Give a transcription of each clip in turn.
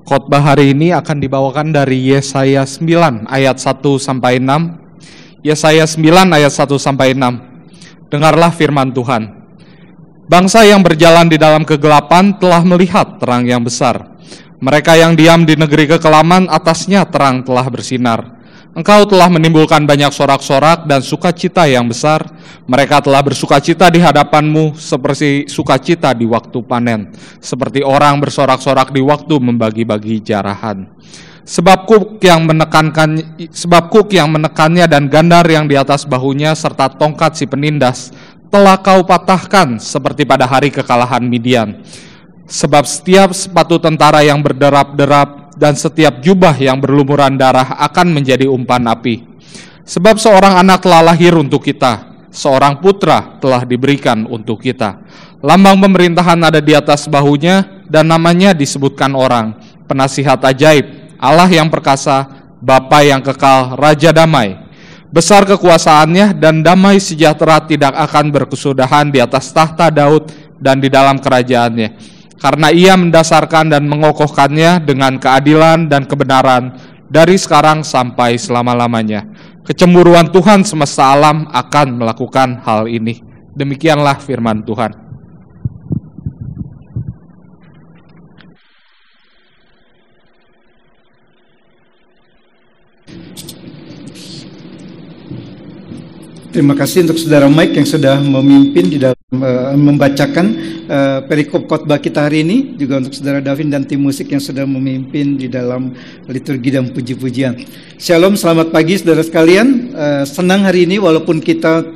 Khotbah hari ini akan dibawakan dari Yesaya 9 ayat 1 sampai 6. Yesaya 9 ayat 1 sampai 6. Dengarlah firman Tuhan. Bangsa yang berjalan di dalam kegelapan telah melihat terang yang besar. Mereka yang diam di negeri kekelaman, atasnya terang telah bersinar. Engkau telah menimbulkan banyak sorak-sorak dan sukacita yang besar. Mereka telah bersukacita di hadapanmu seperti sukacita di waktu panen, seperti orang bersorak-sorak di waktu membagi-bagi jarahan. Sebab kuk yang menekannya dan gandar yang di atas bahunya serta tongkat si penindas telah kau patahkan seperti pada hari kekalahan Midian. Sebab setiap sepatu tentara yang berderap-derap dan setiap jubah yang berlumuran darah akan menjadi umpan api. Sebab seorang anak telah lahir untuk kita, seorang putra telah diberikan untuk kita. Lambang pemerintahan ada di atas bahunya, dan namanya disebutkan orang, Penasihat Ajaib, Allah yang perkasa, Bapa yang kekal, Raja Damai. Besar kekuasaannya dan damai sejahtera tidak akan berkesudahan di atas tahta Daud dan di dalam kerajaannya. Karena ia mendasarkan dan mengokohkannya dengan keadilan dan kebenaran dari sekarang sampai selama-lamanya. Kecemburuan Tuhan semesta alam akan melakukan hal ini. Demikianlah firman Tuhan. Terima kasih untuk Saudara Mike yang sudah memimpin di dalam membacakan perikop khotbah kita hari ini, juga untuk Saudara Davin dan tim musik yang sudah memimpin di dalam liturgi dan puji-pujian. Shalom, selamat pagi saudara sekalian. Senang hari ini walaupun kita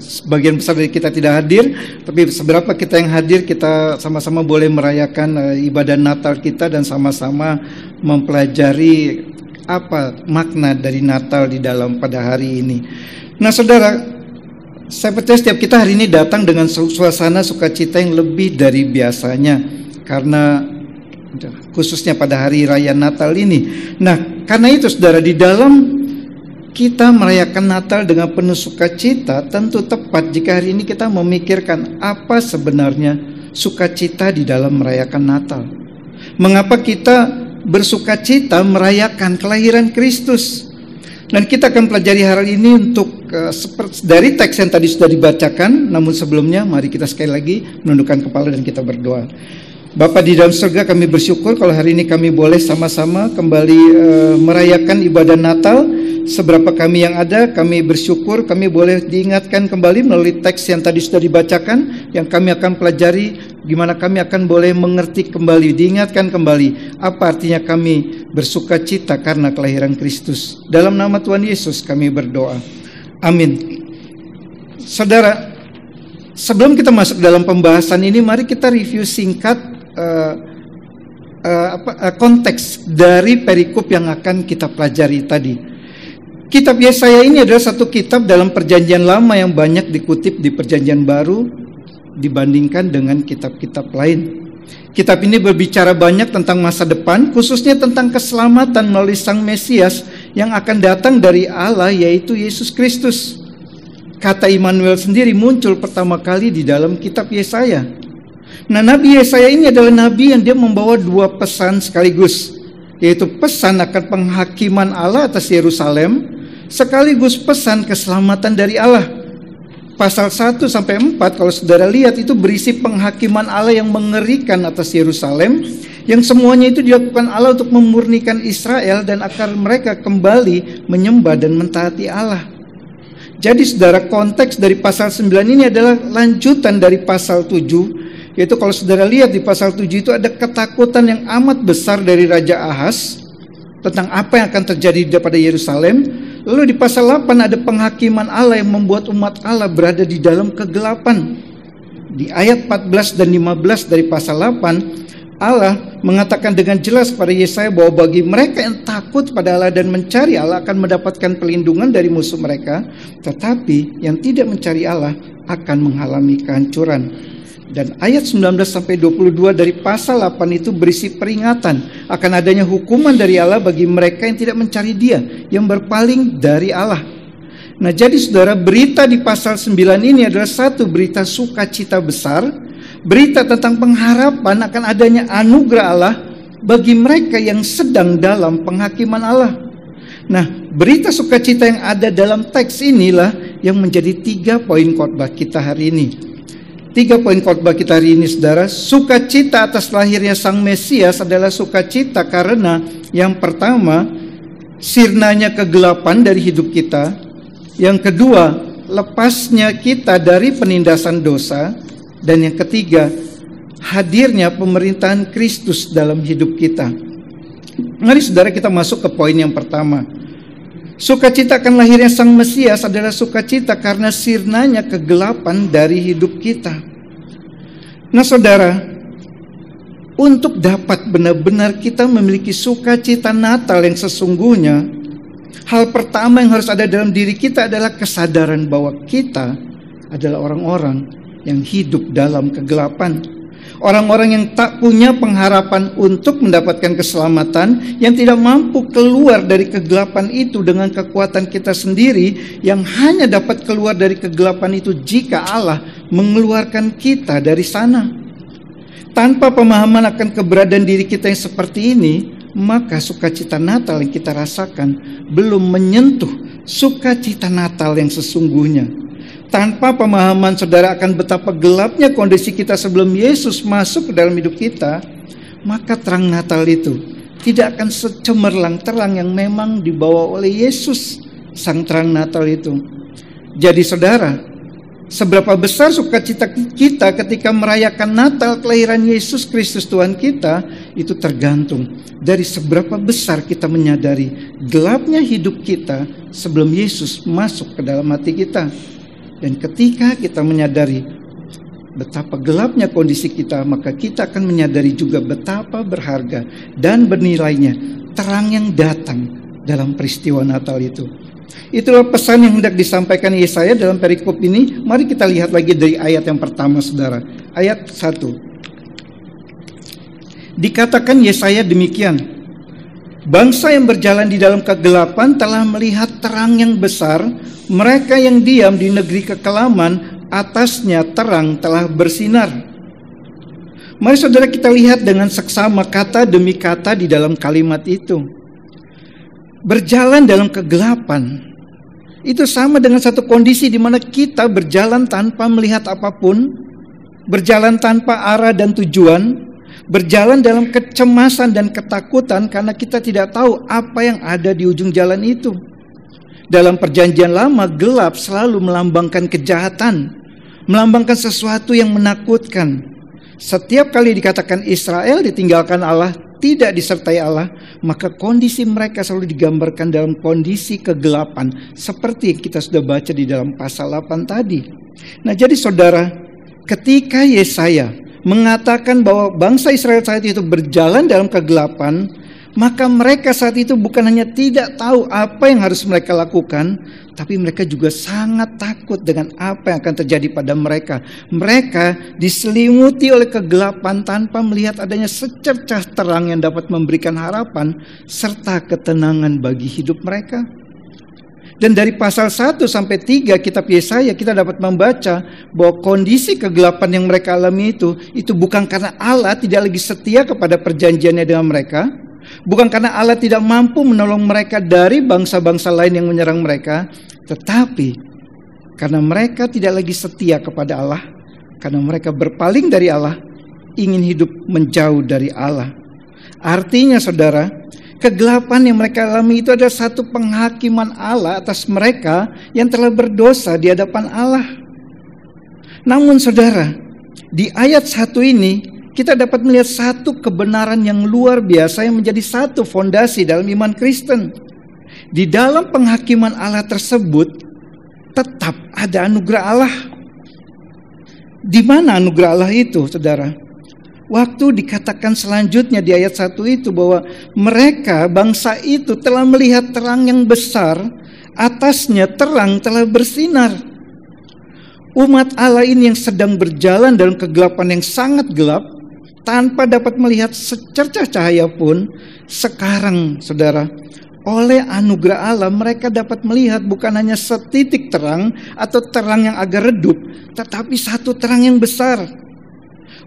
sebagian besar dari kita tidak hadir, tapi seberapa kita yang hadir kita sama-sama boleh merayakan ibadah Natal kita dan sama-sama mempelajari apa makna dari Natal di dalam pada hari ini. Nah saudara, saya percaya setiap kita hari ini datang dengan suasana sukacita yang lebih dari biasanya, karena khususnya pada hari raya Natal ini. Nah karena itu saudara, di dalam kita merayakan Natal dengan penuh sukacita, tentu tepat jika hari ini kita memikirkan apa sebenarnya sukacita di dalam merayakan Natal. Mengapa kita bersukacita merayakan kelahiran Kristus? Dan kita akan pelajari hal ini dari teks yang tadi sudah dibacakan. Namun sebelumnya mari kita sekali lagi menundukkan kepala dan kita berdoa. Bapa di dalam surga, kami bersyukur kalau hari ini kami boleh sama-sama kembali merayakan ibadah Natal. Seberapa kami yang ada, kami bersyukur kami boleh diingatkan kembali melalui teks yang tadi sudah dibacakan, yang kami akan pelajari, gimana kami akan boleh mengerti kembali, diingatkan kembali apa artinya kami bersukacita karena kelahiran Kristus. Dalam nama Tuhan Yesus kami berdoa, amin. Saudara, sebelum kita masuk dalam pembahasan ini, mari kita review singkat konteks dari perikop yang akan kita pelajari tadi. Kitab Yesaya ini adalah satu kitab dalam Perjanjian Lama yang banyak dikutip di Perjanjian Baru dibandingkan dengan kitab-kitab lain. Kitab ini berbicara banyak tentang masa depan, khususnya tentang keselamatan melalui Sang Mesias yang akan datang dari Allah, yaitu Yesus Kristus. Kata Immanuel sendiri muncul pertama kali di dalam kitab Yesaya. Nah, Nabi Yesaya ini adalah nabi yang dia membawa dua pesan sekaligus, yaitu pesan akan penghakiman Allah atas Yerusalem, sekaligus pesan keselamatan dari Allah. Pasal 1-4 kalau saudara lihat itu berisi penghakiman Allah yang mengerikan atas Yerusalem, yang semuanya itu dilakukan Allah untuk memurnikan Israel dan agar mereka kembali menyembah dan mentaati Allah. Jadi saudara, konteks dari pasal 9 ini adalah lanjutan dari pasal 7, yaitu kalau saudara lihat di pasal 7 itu ada ketakutan yang amat besar dari Raja Ahaz tentang apa yang akan terjadi pada Yerusalem. Lalu di pasal 8 ada penghakiman Allah yang membuat umat Allah berada di dalam kegelapan. Di ayat 14 dan 15 dari pasal 8, Allah mengatakan dengan jelas kepada Yesaya bahwa bagi mereka yang takut pada Allah dan mencari Allah akan mendapatkan perlindungan dari musuh mereka, tetapi yang tidak mencari Allah akan mengalami kehancuran. Dan ayat 19-22 dari pasal 8 itu berisi peringatan akan adanya hukuman dari Allah bagi mereka yang tidak mencari Dia, yang berpaling dari Allah. Nah, jadi saudara, berita di pasal 9 ini adalah satu berita sukacita besar, berita tentang pengharapan akan adanya anugerah Allah bagi mereka yang sedang dalam penghakiman Allah. Nah, berita sukacita yang ada dalam teks inilah yang menjadi 3 poin khotbah kita hari ini. 3 poin khotbah kita hari ini, saudara. Sukacita atas lahirnya Sang Mesias adalah sukacita karena yang pertama, sirnanya kegelapan dari hidup kita. Yang kedua, lepasnya kita dari penindasan dosa. Dan yang ketiga, hadirnya pemerintahan Kristus dalam hidup kita. Mari saudara kita masuk ke poin yang pertama. Sukacita akan lahirnya Sang Mesias adalah sukacita karena sirnanya kegelapan dari hidup kita. Nah saudara, untuk dapat benar-benar kita memiliki sukacita Natal yang sesungguhnya, hal pertama yang harus ada dalam diri kita adalah kesadaran bahwa kita adalah orang-orang yang hidup dalam kegelapan. Orang-orang yang tak punya pengharapan untuk mendapatkan keselamatan, yang tidak mampu keluar dari kegelapan itu dengan kekuatan kita sendiri, yang hanya dapat keluar dari kegelapan itu jika Allah mengeluarkan kita dari sana. Tanpa pemahaman akan keberadaan diri kita yang seperti ini, maka sukacita Natal yang kita rasakan belum menyentuh sukacita Natal yang sesungguhnya. Tanpa pemahaman saudara akan betapa gelapnya kondisi kita sebelum Yesus masuk ke dalam hidup kita, maka terang Natal itu tidak akan secemerlang terang yang memang dibawa oleh Yesus, sang terang Natal itu. Jadi saudara, seberapa besar sukacita kita ketika merayakan Natal kelahiran Yesus Kristus Tuhan kita, itu tergantung dari seberapa besar kita menyadari gelapnya hidup kita sebelum Yesus masuk ke dalam hati kita. Dan ketika kita menyadari betapa gelapnya kondisi kita, maka kita akan menyadari juga betapa berharga dan bernilainya terang yang datang dalam peristiwa Natal itu. Itulah pesan yang hendak disampaikan Yesaya dalam perikop ini. Mari kita lihat lagi dari ayat yang pertama, saudara. Ayat 1. Dikatakan Yesaya demikian, bangsa yang berjalan di dalam kegelapan telah melihat terang yang besar. Mereka yang diam di negeri kekelaman, atasnya terang telah bersinar. Mari saudara kita lihat dengan seksama kata demi kata di dalam kalimat itu. Berjalan dalam kegelapan, itu sama dengan satu kondisi di mana kita berjalan tanpa melihat apapun, berjalan tanpa arah dan tujuan, berjalan dalam kecemasan dan ketakutan karena kita tidak tahu apa yang ada di ujung jalan itu. Dalam perjanjian lama, gelap selalu melambangkan kejahatan, melambangkan sesuatu yang menakutkan. Setiap kali dikatakan Israel ditinggalkan Allah, tidak disertai Allah, maka kondisi mereka selalu digambarkan dalam kondisi kegelapan, seperti yang kita sudah baca di dalam pasal 8 tadi. Nah jadi saudara, ketika Yesaya mengatakan bahwa bangsa Israel saat itu berjalan dalam kegelapan, maka mereka saat itu bukan hanya tidak tahu apa yang harus mereka lakukan, tapi mereka juga sangat takut dengan apa yang akan terjadi pada mereka. Mereka diselimuti oleh kegelapan tanpa melihat adanya secercah terang yang dapat memberikan harapan serta ketenangan bagi hidup mereka. Dan dari pasal 1 sampai 3 kitab Yesaya kita dapat membaca bahwa kondisi kegelapan yang mereka alami itu bukan karena Allah tidak lagi setia kepada perjanjiannya dengan mereka, bukan karena Allah tidak mampu menolong mereka dari bangsa-bangsa lain yang menyerang mereka, tetapi karena mereka tidak lagi setia kepada Allah, karena mereka berpaling dari Allah, ingin hidup menjauh dari Allah. Artinya saudara, kegelapan yang mereka alami itu adalah satu penghakiman Allah atas mereka yang telah berdosa di hadapan Allah. Namun saudara, di ayat 1 ini kita dapat melihat satu kebenaran yang luar biasa yang menjadi satu fondasi dalam iman Kristen. Di dalam penghakiman Allah tersebut tetap ada anugerah Allah. Di mana anugerah Allah itu, saudara? Waktu dikatakan selanjutnya di ayat 1 itu bahwa mereka, bangsa itu telah melihat terang yang besar, atasnya terang telah bersinar. Umat Allah ini yang sedang berjalan dalam kegelapan yang sangat gelap, tanpa dapat melihat secercah cahaya pun, sekarang saudara, oleh anugerah Allah mereka dapat melihat bukan hanya setitik terang atau terang yang agak redup, tetapi satu terang yang besar.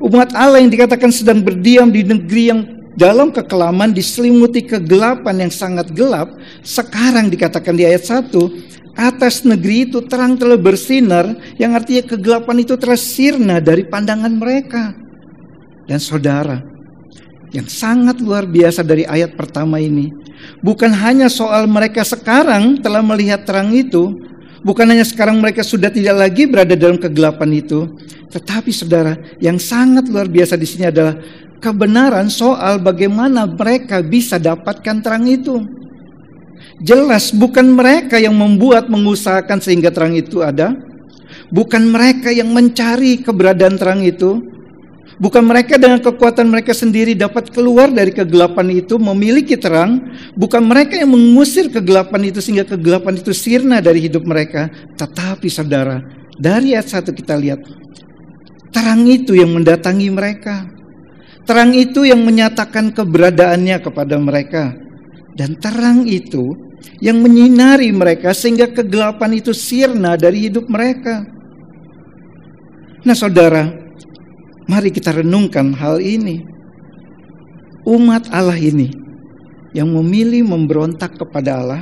Umat Allah yang dikatakan sedang berdiam di negeri yang dalam kekelaman diselimuti kegelapan yang sangat gelap. Sekarang dikatakan di ayat 1, atas negeri itu terang telah bersinar, yang artinya kegelapan itu telah sirna dari pandangan mereka. Dan saudara, yang sangat luar biasa dari ayat pertama ini, bukan hanya soal mereka sekarang telah melihat terang itu, bukan hanya sekarang mereka sudah tidak lagi berada dalam kegelapan itu, tetapi saudara, yang sangat luar biasa di sini adalah kebenaran soal bagaimana mereka bisa dapatkan terang itu. Jelas bukan mereka yang membuat, mengusahakan sehingga terang itu ada, bukan mereka yang mencari keberadaan terang itu, bukan mereka dengan kekuatan mereka sendiri dapat keluar dari kegelapan itu, memiliki terang. Bukan mereka yang mengusir kegelapan itu sehingga kegelapan itu sirna dari hidup mereka. Tetapi saudara, dari ayat 1 kita lihat, terang itu yang mendatangi mereka. Terang itu yang menyatakan keberadaannya kepada mereka. Dan terang itu yang menyinari mereka sehingga kegelapan itu sirna dari hidup mereka. Nah saudara, mari kita renungkan hal ini. Umat Allah ini yang memilih memberontak kepada Allah,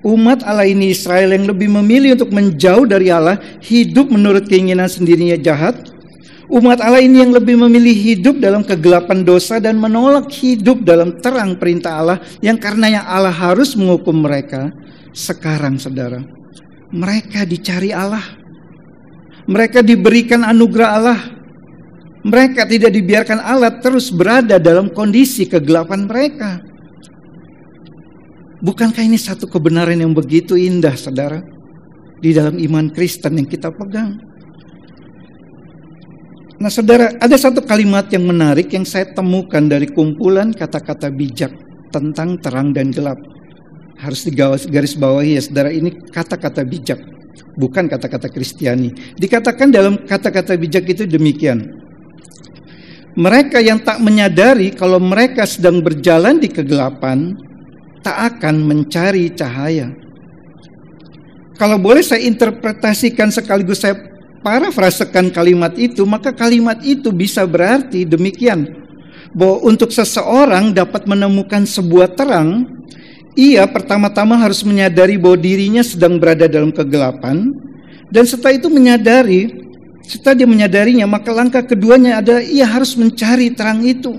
umat Allah ini Israel yang lebih memilih untuk menjauh dari Allah, hidup menurut keinginan sendirinya jahat. Umat Allah ini yang lebih memilih hidup dalam kegelapan dosa dan menolak hidup dalam terang perintah Allah, yang karenanya Allah harus menghukum mereka. Sekarang saudara, mereka dicari Allah, mereka diberikan anugerah Allah. Mereka tidak dibiarkan Allah terus berada dalam kondisi kegelapan mereka. Bukankah ini satu kebenaran yang begitu indah, saudara, di dalam iman Kristen yang kita pegang? Nah saudara, ada satu kalimat yang menarik yang saya temukan dari kumpulan kata-kata bijak tentang terang dan gelap. Harus digaris bawahi ya saudara, ini kata-kata bijak, bukan kata-kata Kristiani. Dikatakan dalam kata-kata bijak itu demikian: mereka yang tak menyadari kalau mereka sedang berjalan di kegelapan, tak akan mencari cahaya. Kalau boleh saya interpretasikan sekaligus saya parafrasekan kalimat itu, maka kalimat itu bisa berarti demikian, bahwa untuk seseorang dapat menemukan sebuah terang, ia pertama-tama harus menyadari bahwa dirinya sedang berada dalam kegelapan, dan setelah itu setelah dia menyadarinya, maka langkah keduanya adalah ia harus mencari terang itu.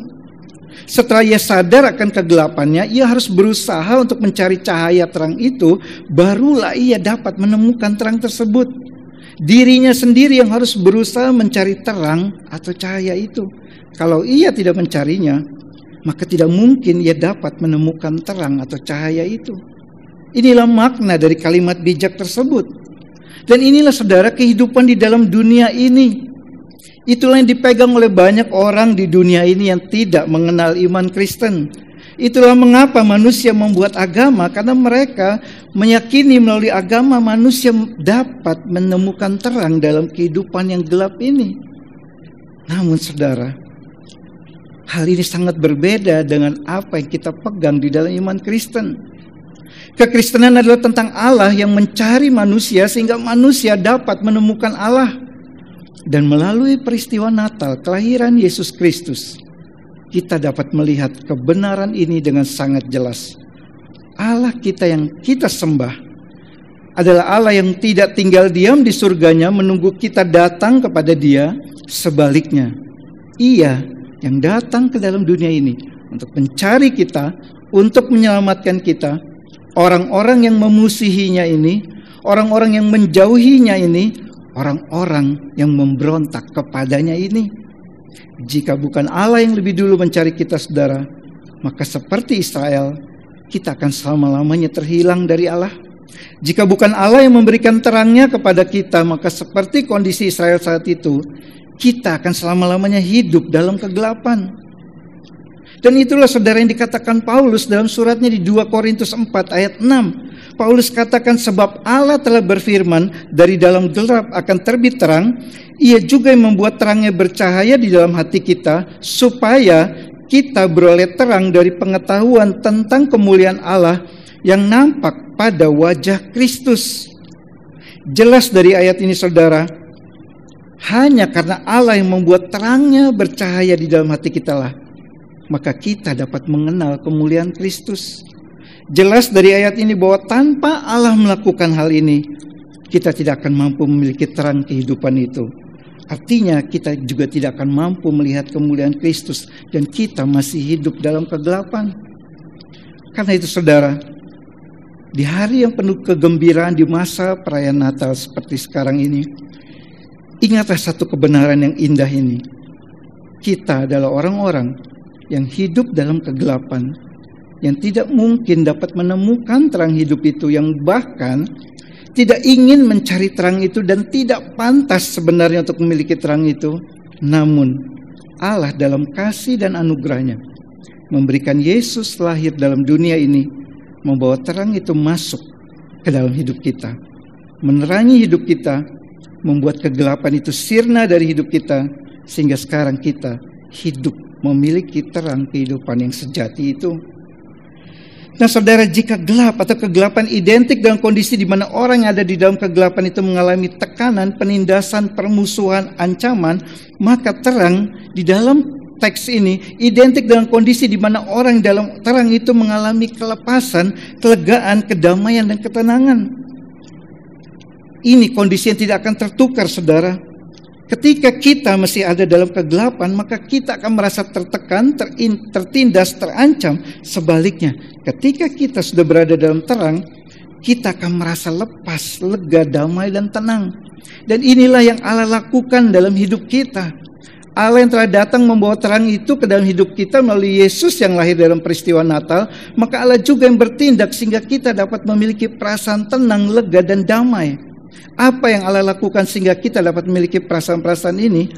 Setelah ia sadar akan kegelapannya, ia harus berusaha untuk mencari cahaya terang itu, barulah ia dapat menemukan terang tersebut. Dirinya sendiri yang harus berusaha mencari terang atau cahaya itu. Kalau ia tidak mencarinya, maka tidak mungkin ia dapat menemukan terang atau cahaya itu. Inilah makna dari kalimat bijak tersebut. Dan inilah saudara kehidupan di dalam dunia ini. Itulah yang dipegang oleh banyak orang di dunia ini yang tidak mengenal iman Kristen. Itulah mengapa manusia membuat agama, karena mereka meyakini melalui agama manusia dapat menemukan terang dalam kehidupan yang gelap ini. Namun saudara, hal ini sangat berbeda dengan apa yang kita pegang di dalam iman Kristen. Kekristenan adalah tentang Allah yang mencari manusia sehingga manusia dapat menemukan Allah. Dan melalui peristiwa Natal, kelahiran Yesus Kristus, kita dapat melihat kebenaran ini dengan sangat jelas. Allah kita yang kita sembah adalah Allah yang tidak tinggal diam di surganya menunggu kita datang kepada Dia. Sebaliknya, Ia yang datang ke dalam dunia ini untuk mencari kita, untuk menyelamatkan kita. Orang-orang yang memusuhinya ini, orang-orang yang menjauhinya ini, orang-orang yang memberontak kepadanya ini. Jika bukan Allah yang lebih dulu mencari kita saudara, maka seperti Israel, kita akan selama-lamanya terhilang dari Allah. Jika bukan Allah yang memberikan terangnya kepada kita, maka seperti kondisi Israel saat itu, kita akan selama-lamanya hidup dalam kegelapan. Dan itulah saudara yang dikatakan Paulus dalam suratnya di 2 Korintus 4 ayat 6. Paulus katakan, sebab Allah telah berfirman, dari dalam gelap akan terbit terang. Ia juga yang membuat terangnya bercahaya di dalam hati kita, supaya kita beroleh terang dari pengetahuan tentang kemuliaan Allah yang nampak pada wajah Kristus. Jelas dari ayat ini saudara, hanya karena Allah yang membuat terangnya bercahaya di dalam hati kita lah, maka kita dapat mengenal kemuliaan Kristus. Jelas dari ayat ini bahwa tanpa Allah melakukan hal ini, kita tidak akan mampu memiliki terang kehidupan itu. Artinya kita juga tidak akan mampu melihat kemuliaan Kristus dan kita masih hidup dalam kegelapan. Karena itu saudara, di hari yang penuh kegembiraan di masa perayaan Natal seperti sekarang ini, ingatlah satu kebenaran yang indah ini. Kita adalah orang-orang yang hidup dalam kegelapan, yang tidak mungkin dapat menemukan terang hidup itu, yang bahkan tidak ingin mencari terang itu dan tidak pantas sebenarnya untuk memiliki terang itu. Namun Allah dalam kasih dan anugerahnya memberikan Yesus lahir dalam dunia ini, membawa terang itu masuk ke dalam hidup kita, menerangi hidup kita, membuat kegelapan itu sirna dari hidup kita, sehingga sekarang kita hidup memiliki terang kehidupan yang sejati itu. Nah saudara, jika gelap atau kegelapan identik dengan kondisi di mana orang yang ada di dalam kegelapan itu mengalami tekanan, penindasan, permusuhan, ancaman, maka terang di dalam teks ini identik dengan kondisi di mana orang dalam terang itu mengalami kelepasan, kelegaan, kedamaian, dan ketenangan. Ini kondisi yang tidak akan tertukar, saudara. Ketika kita masih ada dalam kegelapan, maka kita akan merasa tertekan, tertindas, terancam. Sebaliknya, ketika kita sudah berada dalam terang, kita akan merasa lepas, lega, damai, dan tenang. Dan inilah yang Allah lakukan dalam hidup kita. Allah yang telah datang membawa terang itu ke dalam hidup kita melalui Yesus yang lahir dalam peristiwa Natal, maka Allah juga yang bertindak sehingga kita dapat memiliki perasaan tenang, lega, dan damai. Apa yang Allah lakukan sehingga kita dapat memiliki perasaan-perasaan ini?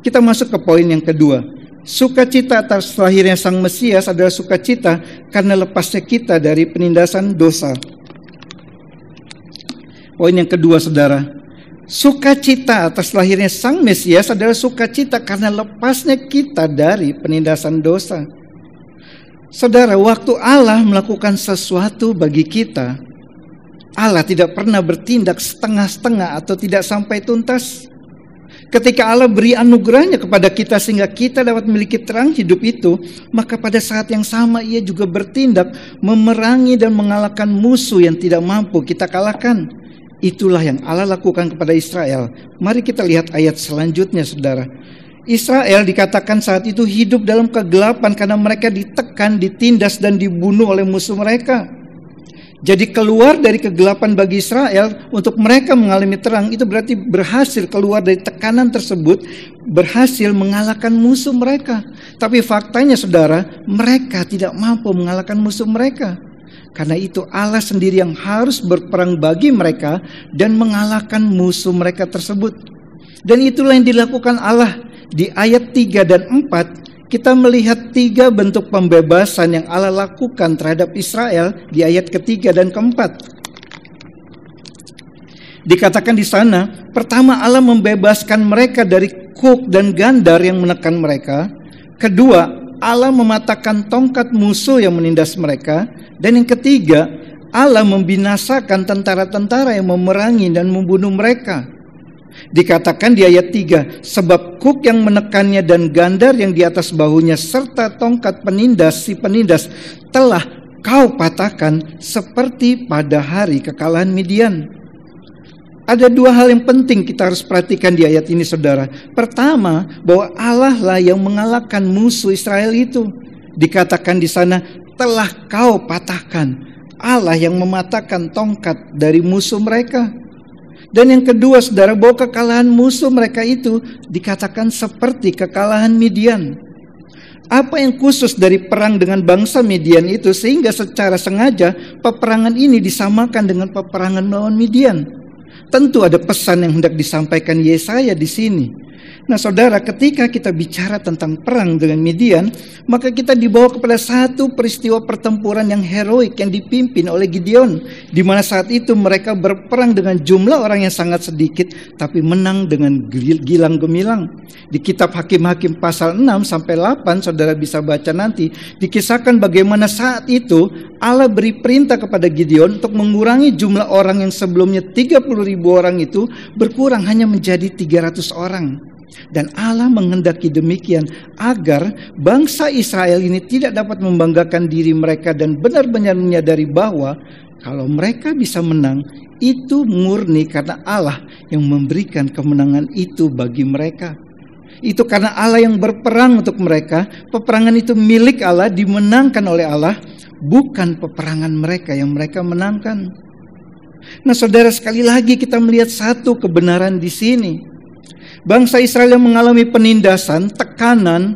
Kita masuk ke poin yang kedua. Sukacita atas lahirnya Sang Mesias adalah sukacita karena lepasnya kita dari penindasan dosa. Poin yang kedua, saudara. Sukacita atas lahirnya Sang Mesias adalah sukacita karena lepasnya kita dari penindasan dosa. Saudara, waktu Allah melakukan sesuatu bagi kita, Allah tidak pernah bertindak setengah-setengah atau tidak sampai tuntas. Ketika Allah beri anugerahnya kepada kita sehingga kita dapat memiliki terang hidup itu, maka pada saat yang sama Ia juga bertindak memerangi dan mengalahkan musuh yang tidak mampu kita kalahkan. Itulah yang Allah lakukan kepada Israel. Mari kita lihat ayat selanjutnya, saudara. Israel dikatakan saat itu hidup dalam kegelapan karena mereka ditekan, ditindas, dan dibunuh oleh musuh mereka. Jadi keluar dari kegelapan bagi Israel untuk mereka mengalami terang itu berarti berhasil keluar dari tekanan tersebut, berhasil mengalahkan musuh mereka. Tapi faktanya saudara, mereka tidak mampu mengalahkan musuh mereka. Karena itu Allah sendiri yang harus berperang bagi mereka dan mengalahkan musuh mereka tersebut. Dan itulah yang dilakukan Allah. Di ayat 3 dan 4 kita melihat 3 bentuk pembebasan yang Allah lakukan terhadap Israel di ayat ketiga dan keempat. Dikatakan di sana, pertama Allah membebaskan mereka dari kuk dan gandar yang menekan mereka. Kedua, Allah mematahkan tongkat musuh yang menindas mereka. Dan yang ketiga, Allah membinasakan tentara-tentara yang memerangi dan membunuh mereka. Dikatakan di ayat 3, sebab kuk yang menekannya dan gandar yang di atas bahunya serta tongkat penindas si penindas telah kau patahkan seperti pada hari kekalahan Midian. Ada 2 hal yang penting kita harus perhatikan di ayat ini, saudara. Pertama, bahwa Allah lah yang mengalahkan musuh Israel itu. Dikatakan di sana, telah kau patahkan. Allah yang mematahkan tongkat dari musuh mereka. Dan yang kedua, saudara, bahwa kekalahan musuh mereka itu dikatakan seperti kekalahan Midian. Apa yang khusus dari perang dengan bangsa Midian itu sehingga secara sengaja peperangan ini disamakan dengan peperangan melawan Midian? Tentu ada pesan yang hendak disampaikan Yesaya di sini. Nah saudara, ketika kita bicara tentang perang dengan Midian, maka kita dibawa kepada satu peristiwa pertempuran yang heroik yang dipimpin oleh Gideon, di mana saat itu mereka berperang dengan jumlah orang yang sangat sedikit, tapi menang dengan gilang gemilang. Di kitab Hakim-Hakim pasal 6 sampai 8, saudara bisa baca nanti, dikisahkan bagaimana saat itu Allah beri perintah kepada Gideon untuk mengurangi jumlah orang yang sebelumnya 30.000 orang itu berkurang hanya menjadi 300 orang. Dan Allah menghendaki demikian agar bangsa Israel ini tidak dapat membanggakan diri mereka dan benar-benar menyadari bahwa kalau mereka bisa menang, itu murni karena Allah yang memberikan kemenangan itu bagi mereka. Itu karena Allah yang berperang untuk mereka. Peperangan itu milik Allah, dimenangkan oleh Allah, bukan peperangan mereka yang mereka menangkan. Nah, saudara, sekali lagi kita melihat satu kebenaran di sini. Bangsa Israel yang mengalami penindasan, tekanan,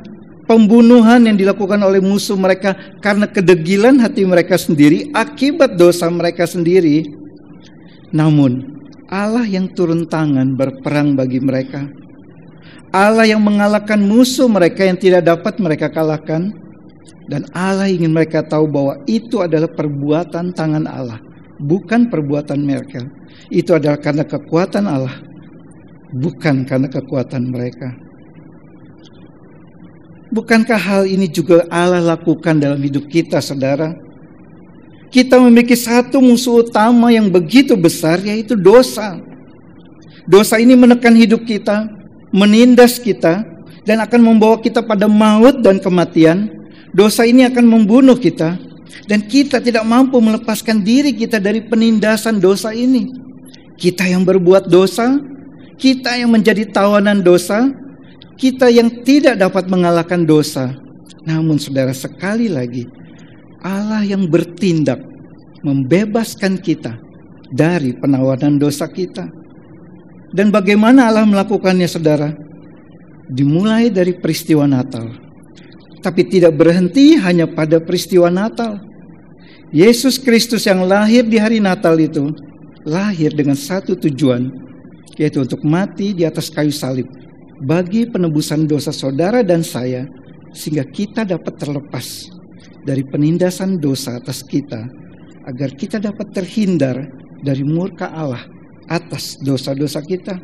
pembunuhan yang dilakukan oleh musuh mereka karena kedegilan hati mereka sendiri akibat dosa mereka sendiri. Namun Allah yang turun tangan berperang bagi mereka. Allah yang mengalahkan musuh mereka yang tidak dapat mereka kalahkan. Dan Allah ingin mereka tahu bahwa itu adalah perbuatan tangan Allah, bukan perbuatan mereka. Itu adalah karena kekuatan Allah, bukan karena kekuatan mereka. Bukankah hal ini juga Allah lakukan dalam hidup kita, saudara? Kita memiliki satu musuh utama yang begitu besar, yaitu dosa. Dosa ini menekan hidup kita, menindas kita, dan akan membawa kita pada maut dan kematian. Dosa ini akan membunuh kita, dan kita tidak mampu melepaskan diri kita dari penindasan dosa ini. Kita yang berbuat dosa, kita yang menjadi tawanan dosa, kita yang tidak dapat mengalahkan dosa. Namun saudara, sekali lagi, Allah yang bertindak membebaskan kita dari penawanan dosa kita. Dan bagaimana Allah melakukannya, saudara? Dimulai dari peristiwa Natal. Tapi tidak berhenti hanya pada peristiwa Natal. Yesus Kristus yang lahir di hari Natal itu lahir dengan satu tujuan, yaitu untuk mati di atas kayu salib bagi penebusan dosa saudara dan saya, sehingga kita dapat terlepas dari penindasan dosa atas kita, agar kita dapat terhindar dari murka Allah atas dosa-dosa kita.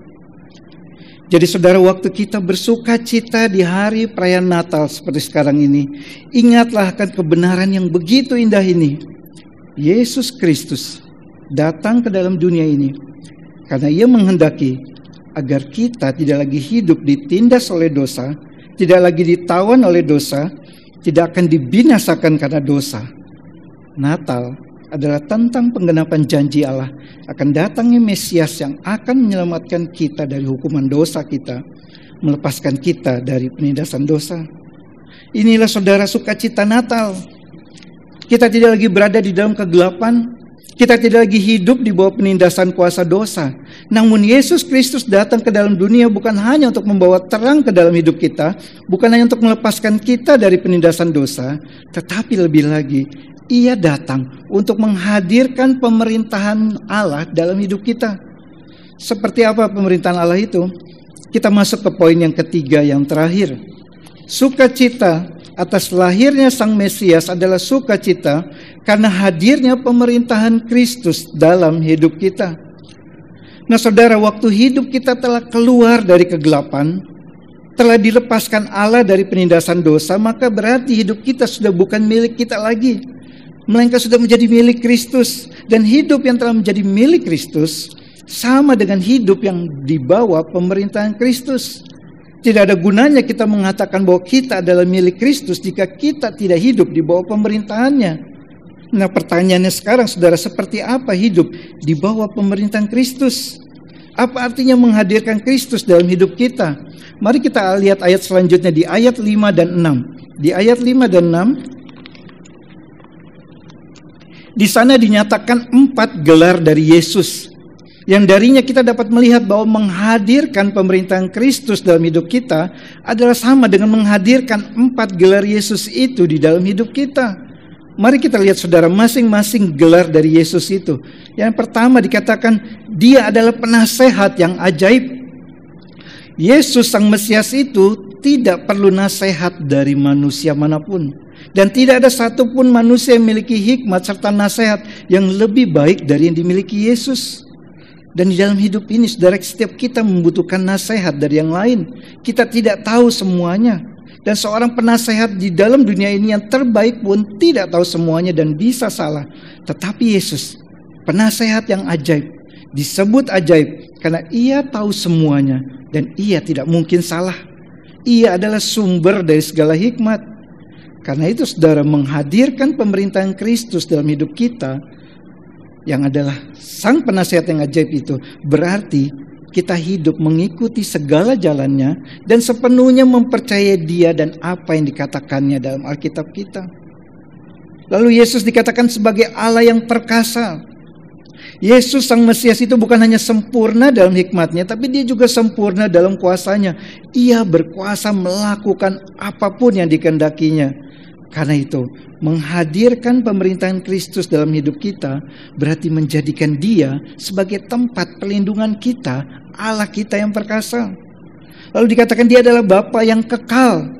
Jadi saudara, waktu kita bersuka cita di hari perayaan Natal seperti sekarang ini, ingatlah akan kebenaran yang begitu indah ini. Yesus Kristus datang ke dalam dunia ini karena Ia menghendaki agar kita tidak lagi hidup ditindas oleh dosa, tidak lagi ditawan oleh dosa, tidak akan dibinasakan karena dosa. Natal adalah tentang penggenapan janji Allah akan datangnya Mesias yang akan menyelamatkan kita dari hukuman dosa kita, melepaskan kita dari penindasan dosa. Inilah saudara sukacita Natal. Kita tidak lagi berada di dalam kegelapan, kita tidak lagi hidup di bawah penindasan kuasa dosa. Namun Yesus Kristus datang ke dalam dunia bukan hanya untuk membawa terang ke dalam hidup kita, bukan hanya untuk melepaskan kita dari penindasan dosa, tetapi lebih lagi, Ia datang untuk menghadirkan pemerintahan Allah dalam hidup kita. Seperti apa pemerintahan Allah itu? Kita masuk ke poin yang ketiga, yang terakhir. Sukacita atas lahirnya Sang Mesias adalah sukacita karena hadirnya pemerintahan Kristus dalam hidup kita. Nah saudara, waktu hidup kita telah keluar dari kegelapan, telah dilepaskan Allah dari penindasan dosa, maka berarti hidup kita sudah bukan milik kita lagi, melainkan sudah menjadi milik Kristus. Dan hidup yang telah menjadi milik Kristus sama dengan hidup yang dibawa pemerintahan Kristus. Tidak ada gunanya kita mengatakan bahwa kita adalah milik Kristus jika kita tidak hidup di bawah pemerintahannya. Nah, pertanyaannya sekarang, saudara, seperti apa hidup di bawah pemerintahan Kristus? Apa artinya menghadirkan Kristus dalam hidup kita? Mari kita lihat ayat selanjutnya di ayat 5 dan 6. Di ayat 5 dan 6, di sana dinyatakan 4 gelar dari Yesus, yang darinya kita dapat melihat bahwa menghadirkan pemerintahan Kristus dalam hidup kita adalah sama dengan menghadirkan 4 gelar Yesus itu di dalam hidup kita. Mari kita lihat saudara masing-masing gelar dari Yesus itu. Yang pertama dikatakan Dia adalah penasehat yang ajaib. Yesus Sang Mesias itu tidak perlu nasihat dari manusia manapun. Dan tidak ada satupun manusia yang memiliki hikmat serta nasihat yang lebih baik dari yang dimiliki Yesus. Dan di dalam hidup ini, saudara, setiap kita membutuhkan nasihat dari yang lain. Kita tidak tahu semuanya. Dan seorang penasehat di dalam dunia ini yang terbaik pun tidak tahu semuanya dan bisa salah. Tetapi Yesus, penasehat yang ajaib, disebut ajaib Karena ia tahu semuanya dan ia tidak mungkin salah. Ia adalah sumber dari segala hikmat. Karena itu saudara, menghadirkan pemerintahan Kristus dalam hidup kita, yang adalah sang penasihat yang ajaib itu, berarti kita hidup mengikuti segala jalannya dan sepenuhnya mempercayai Dia dan apa yang dikatakannya dalam Alkitab kita. Lalu Yesus dikatakan sebagai Allah yang perkasa. Yesus sang Mesias itu bukan hanya sempurna dalam hikmatnya, tapi dia juga sempurna dalam kuasanya. Ia berkuasa melakukan apapun yang dikehendakinya. Karena itu, menghadirkan pemerintahan Kristus dalam hidup kita berarti menjadikan Dia sebagai tempat perlindungan kita, Allah kita yang perkasa. Lalu dikatakan Dia adalah Bapa yang kekal.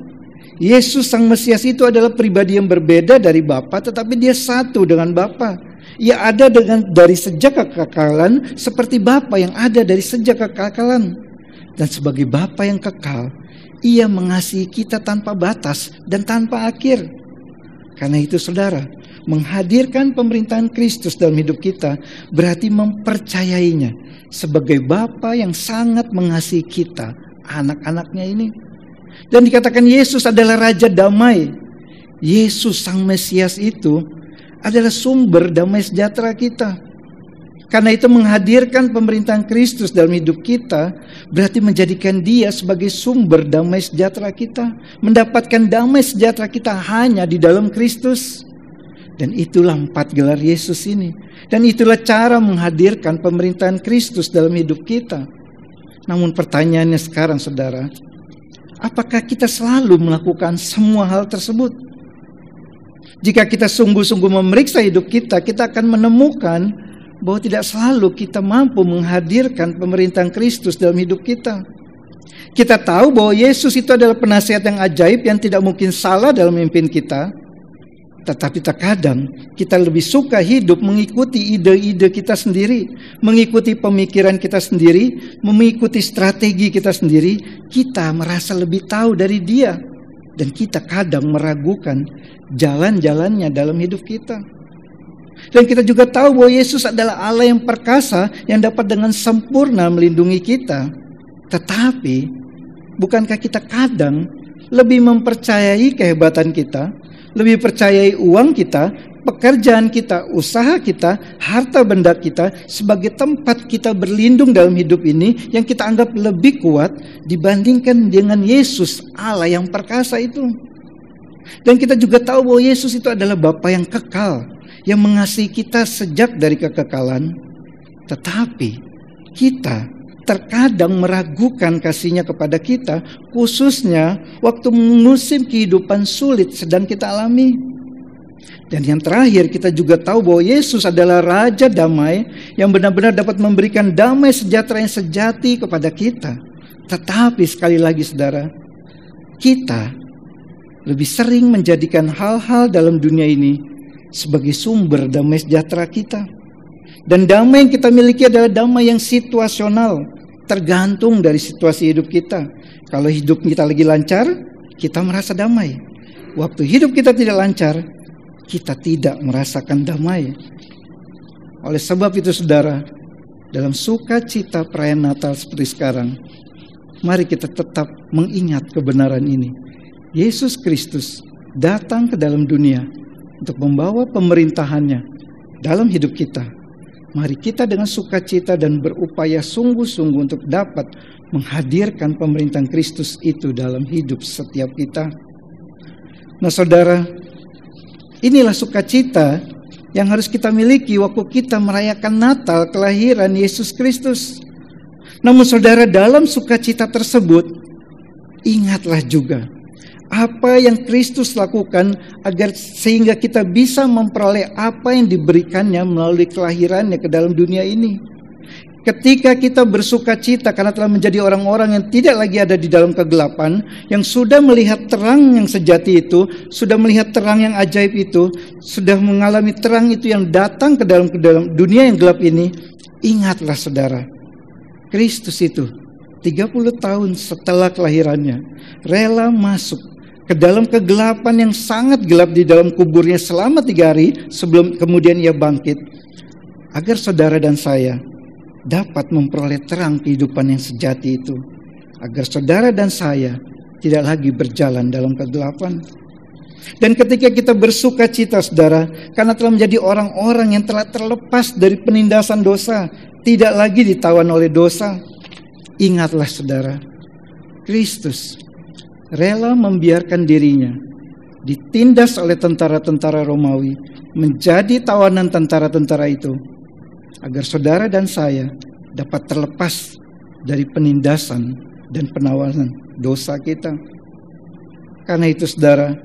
Yesus sang Mesias itu adalah pribadi yang berbeda dari Bapa, tetapi Dia satu dengan Bapa. Ia ada dari sejak kekekalan seperti Bapa yang ada dari sejak kekekalan. Dan sebagai Bapa yang kekal, Ia mengasihi kita tanpa batas dan tanpa akhir. Karena itu saudara, menghadirkan pemerintahan Kristus dalam hidup kita berarti mempercayainya sebagai Bapa yang sangat mengasihi kita, anak-anaknya ini. Dan dikatakan Yesus adalah Raja Damai. Yesus sang Mesias itu adalah sumber damai sejahtera kita. Karena itu menghadirkan pemerintahan Kristus dalam hidup kita berarti menjadikan Dia sebagai sumber damai sejahtera kita. Mendapatkan damai sejahtera kita hanya di dalam Kristus. Dan itulah 4 gelar Yesus ini. Dan itulah cara menghadirkan pemerintahan Kristus dalam hidup kita. Namun pertanyaannya sekarang saudara, apakah kita selalu melakukan semua hal tersebut? Jika kita sungguh-sungguh memeriksa hidup kita, kita akan menemukan bahwa tidak selalu kita mampu menghadirkan pemerintahan Kristus dalam hidup kita. Kita tahu bahwa Yesus itu adalah penasihat yang ajaib yang tidak mungkin salah dalam memimpin kita. Tetapi terkadang kita lebih suka hidup mengikuti ide-ide kita sendiri, mengikuti pemikiran kita sendiri, mengikuti strategi kita sendiri. Kita merasa lebih tahu dari Dia. Dan kita kadang meragukan jalan-jalannya dalam hidup kita. Dan kita juga tahu bahwa Yesus adalah Allah yang perkasa yang dapat dengan sempurna melindungi kita. Tetapi, bukankah kita kadang lebih mempercayai kehebatan kita, lebih percayai uang kita, pekerjaan kita, usaha kita, harta benda kita sebagai tempat kita berlindung dalam hidup ini yang kita anggap lebih kuat dibandingkan dengan Yesus Allah yang perkasa itu. Dan kita juga tahu bahwa Yesus itu adalah Bapa yang kekal, yang mengasihi kita sejak dari kekekalan. Tetapi kita terkadang meragukan kasih-Nya kepada kita, khususnya waktu musim kehidupan sulit sedang kita alami. Dan yang terakhir, kita juga tahu bahwa Yesus adalah Raja Damai yang benar-benar dapat memberikan damai sejahtera yang sejati kepada kita. Tetapi sekali lagi saudara, kita lebih sering menjadikan hal-hal dalam dunia ini sebagai sumber damai sejahtera kita. Dan damai yang kita miliki adalah damai yang situasional, tergantung dari situasi hidup kita. Kalau hidup kita lagi lancar, kita merasa damai. Waktu hidup kita tidak lancar, kita tidak merasakan damai. Oleh sebab itu saudara, dalam sukacita perayaan Natal seperti sekarang, mari kita tetap mengingat kebenaran ini. Yesus Kristus datang ke dalam dunia untuk membawa pemerintahannya dalam hidup kita. Mari kita dengan sukacita dan berupaya sungguh-sungguh untuk dapat menghadirkan pemerintahan Kristus itu dalam hidup setiap kita. Nah saudara, inilah sukacita yang harus kita miliki waktu kita merayakan Natal kelahiran Yesus Kristus. Namun saudara, dalam sukacita tersebut, ingatlah juga apa yang Kristus lakukan agar sehingga kita bisa memperoleh apa yang diberikannya melalui kelahirannya ke dalam dunia ini. Ketika kita bersukacita karena telah menjadi orang-orang yang tidak lagi ada di dalam kegelapan, yang sudah melihat terang yang sejati itu, sudah melihat terang yang ajaib itu, sudah mengalami terang itu yang datang ke dalam dunia yang gelap ini, ingatlah saudara, Kristus itu 30 tahun setelah kelahirannya rela masuk ke dalam kegelapan yang sangat gelap di dalam kuburnya selama 3 hari sebelum kemudian ia bangkit, agar saudara dan saya dapat memperoleh terang kehidupan yang sejati itu, agar saudara dan saya tidak lagi berjalan dalam kegelapan. Dan ketika kita bersuka cita, saudara, karena telah menjadi orang-orang yang telah terlepas dari penindasan dosa, tidak lagi ditawan oleh dosa, ingatlah saudara, Kristus rela membiarkan dirinya ditindas oleh tentara-tentara Romawi, menjadi tawanan tentara-tentara itu, agar saudara dan saya dapat terlepas dari penindasan dan penawanan dosa kita. Karena itu saudara,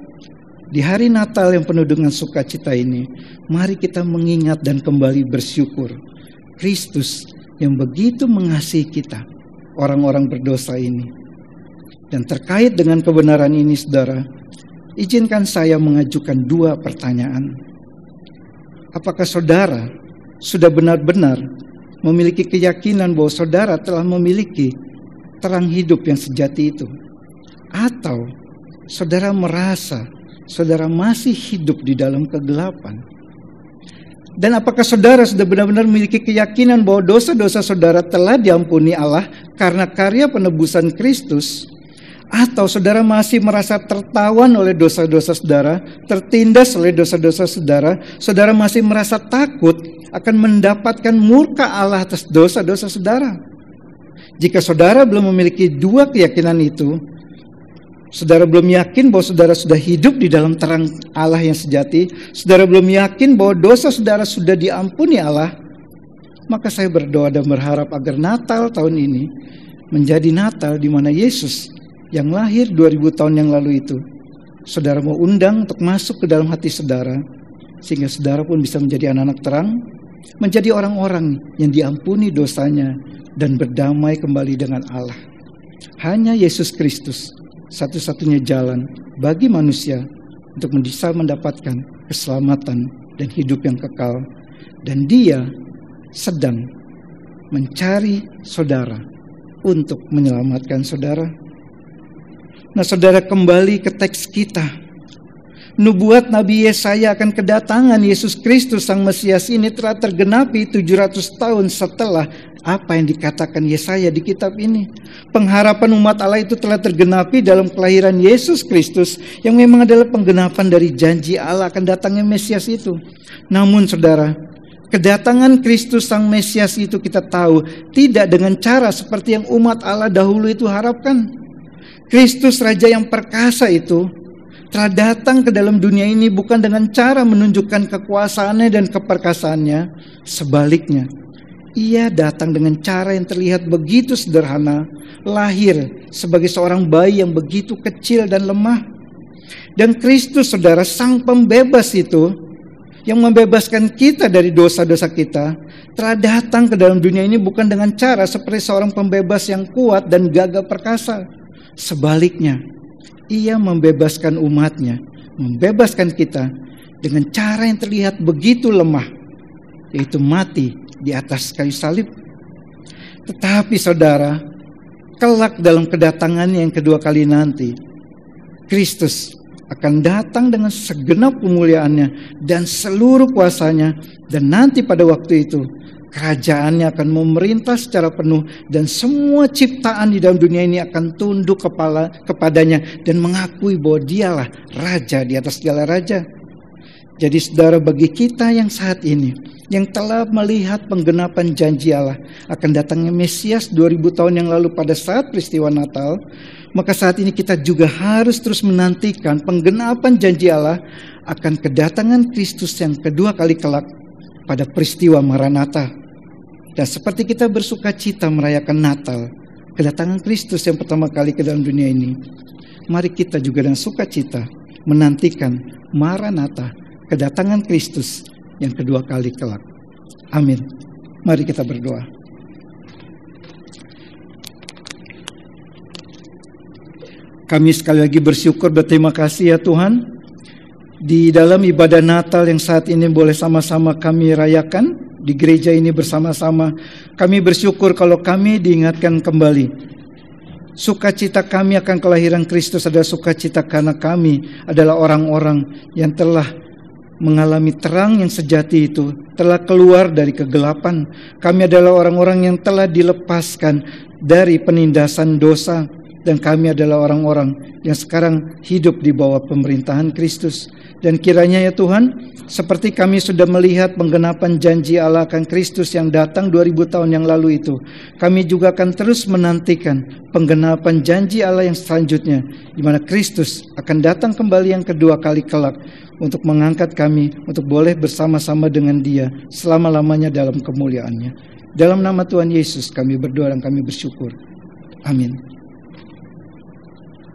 di hari Natal yang penuh dengan sukacita ini, mari kita mengingat dan kembali bersyukur Kristus yang begitu mengasihi kita, orang-orang berdosa ini. Dan terkait dengan kebenaran ini saudara, izinkan saya mengajukan 2 pertanyaan. Apakah saudara sudah benar-benar memiliki keyakinan bahwa saudara telah memiliki terang hidup yang sejati itu? Atau saudara merasa saudara masih hidup di dalam kegelapan? Dan apakah saudara sudah benar-benar memiliki keyakinan bahwa dosa-dosa saudara telah diampuni Allah karena karya penebusan Kristus? Atau saudara masih merasa tertawan oleh dosa-dosa saudara, tertindas oleh dosa-dosa saudara, saudara masih merasa takut akan mendapatkan murka Allah atas dosa-dosa saudara? Jika saudara belum memiliki 2 keyakinan itu, saudara belum yakin bahwa saudara sudah hidup di dalam terang Allah yang sejati, saudara belum yakin bahwa dosa saudara sudah diampuni Allah, maka saya berdoa dan berharap agar Natal tahun ini menjadi Natal di mana Yesus yang lahir 2000 tahun yang lalu itu, saudara mau undang untuk masuk ke dalam hati saudara, sehingga saudara pun bisa menjadi anak-anak terang, menjadi orang-orang yang diampuni dosanya dan berdamai kembali dengan Allah. Hanya Yesus Kristus satu-satunya jalan bagi manusia untuk bisa mendapatkan keselamatan dan hidup yang kekal. Dan Dia sedang mencari saudara untuk menyelamatkan saudara. Nah saudara, kembali ke teks kita. Nubuat Nabi Yesaya akan kedatangan Yesus Kristus Sang Mesias ini telah tergenapi 700 tahun setelah apa yang dikatakan Yesaya di kitab ini. Pengharapan umat Allah itu telah tergenapi dalam kelahiran Yesus Kristus, yang memang adalah penggenapan dari janji Allah akan datangnya Mesias itu. Namun saudara, kedatangan Kristus Sang Mesias itu kita tahu tidak dengan cara seperti yang umat Allah dahulu itu harapkan. Kristus Raja yang perkasa itu telah datang ke dalam dunia ini bukan dengan cara menunjukkan kekuasaannya dan keperkasaannya. Sebaliknya, Ia datang dengan cara yang terlihat begitu sederhana, lahir sebagai seorang bayi yang begitu kecil dan lemah. Dan Kristus, saudara, Sang Pembebas itu, yang membebaskan kita dari dosa-dosa kita, telah datang ke dalam dunia ini bukan dengan cara seperti seorang pembebas yang kuat dan gagah perkasa. Sebaliknya, Ia membebaskan umatnya, membebaskan kita dengan cara yang terlihat begitu lemah, yaitu mati di atas kayu salib. Tetapi saudara, kelak dalam kedatangannya yang kedua kali nanti, Kristus akan datang dengan segenap kemuliaannya dan seluruh kuasanya, dan nanti pada waktu itu kerajaannya akan memerintah secara penuh, dan semua ciptaan di dalam dunia ini akan tunduk kepala kepadanya dan mengakui bahwa Dialah Raja di atas segala raja. Jadi saudara, bagi kita yang saat ini, yang telah melihat penggenapan janji Allah akan datangnya Mesias 2000 tahun yang lalu pada saat peristiwa Natal, maka saat ini kita juga harus terus menantikan penggenapan janji Allah akan kedatangan Kristus yang kedua kali kelak pada peristiwa Maranatha. Dan seperti kita bersuka cita merayakan Natal, kedatangan Kristus yang pertama kali ke dalam dunia ini, mari kita juga dengan sukacita menantikan Maranatha, kedatangan Kristus yang kedua kali kelak. Amin. Mari kita berdoa. Kami sekali lagi bersyukur, berterima kasih ya Tuhan, di dalam ibadah Natal yang saat ini boleh sama-sama kami rayakan di gereja ini bersama-sama. Kami bersyukur kalau kami diingatkan kembali, sukacita kami akan kelahiran Kristus adalah sukacita karena kami adalah orang-orang yang telah mengalami terang yang sejati itu, telah keluar dari kegelapan. Kami adalah orang-orang yang telah dilepaskan dari penindasan dosa, dan kami adalah orang-orang yang sekarang hidup di bawah pemerintahan Kristus. Dan kiranya ya Tuhan, seperti kami sudah melihat penggenapan janji Allah akan Kristus yang datang 2000 tahun yang lalu itu, kami juga akan terus menantikan penggenapan janji Allah yang selanjutnya, di mana Kristus akan datang kembali yang kedua kali kelak untuk mengangkat kami untuk boleh bersama-sama dengan Dia selama-lamanya dalam kemuliaannya. Dalam nama Tuhan Yesus kami berdoa dan kami bersyukur. Amin.